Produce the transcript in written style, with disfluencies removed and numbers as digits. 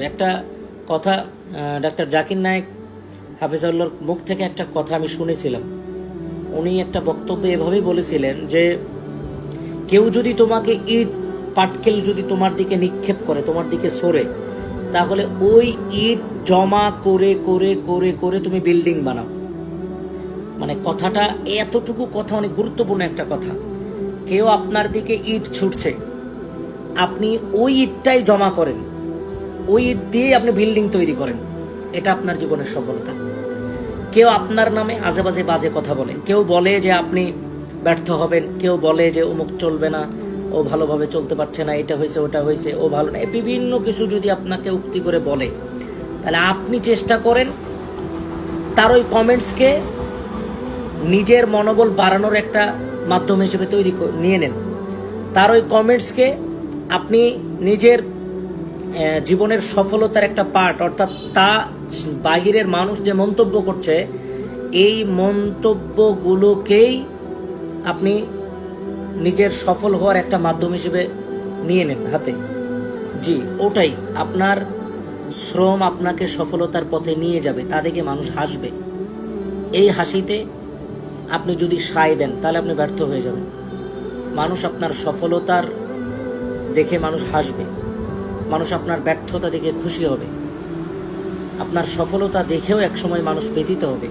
একটা কথা ডাক্তার জাকির নায়েক হাফিজাউল্লাহর মুখ থেকে একটা কথা আমি শুনেছিলাম। উনি একটা বক্তব্যে এভাবেই বলেছিলেন যে কেউ যদি তোমাকে ইট পাটকেল যদি তোমার দিকে নিক্ষেপ করে, তোমার দিকে সরে, তাহলে ওই ইট জমা করে করে করে করে তুমি বিল্ডিং বানাও। মানে কথাটা এতটুকু কথা অনেক গুরুত্বপূর্ণ একটা কথা। কেউ আপনার দিকে ইট ছুটছে, আপনি ওই ইটটাই জমা করেন, ওই ইট দিয়ে আপনি বিল্ডিং তৈরি করেন। এটা আপনার জীবনের সফলতা। কেউ আপনার নামে আজেবাজে বাজে কথা বলে, কেউ বলে যে আপনি ব্যর্থ হবেন, কেউ বলে যে অমুক চলবে না, ও ভালোভাবে চলতে পারছে না, এটা হয়েছে ওটা হয়েছে, ও ভালো না, বিভিন্ন কিছু যদি আপনাকে উক্তি করে বলে, তাহলে আপনি চেষ্টা করেন তার ওই কমেন্টসকে নিজের মনোবল বাড়ানোর একটা মাধ্যম হিসেবে নিয়ে নেন। তার ওই কমেন্টসকে আপনি নিজের জীবনের সফলতার একটা পার্ট, অর্থাৎ তা বাহিরের মানুষ যে মন্তব্য করছে, এই মন্তব্যগুলোকেই আপনি নিজের সফল হওয়ার একটা মাধ্যম হিসেবে নিয়ে নেন হাতে। জি, ওটাই আপনার শ্রম আপনাকে সফলতার পথে নিয়ে যাবে। তা দেখে মানুষ হাসবে। এই হাসিতে আপনি যদি সায় দেন, তাহলে আপনি ব্যর্থ হয়ে যাবেন। মানুষ আপনার সফলতার দেখে মানুষ হাসবে, মানুষ আপনার ব্যর্থতা দেখে খুশি হবে, আপনার সফলতা দেখেও একসময় মানুষ ব্যথিত হবে।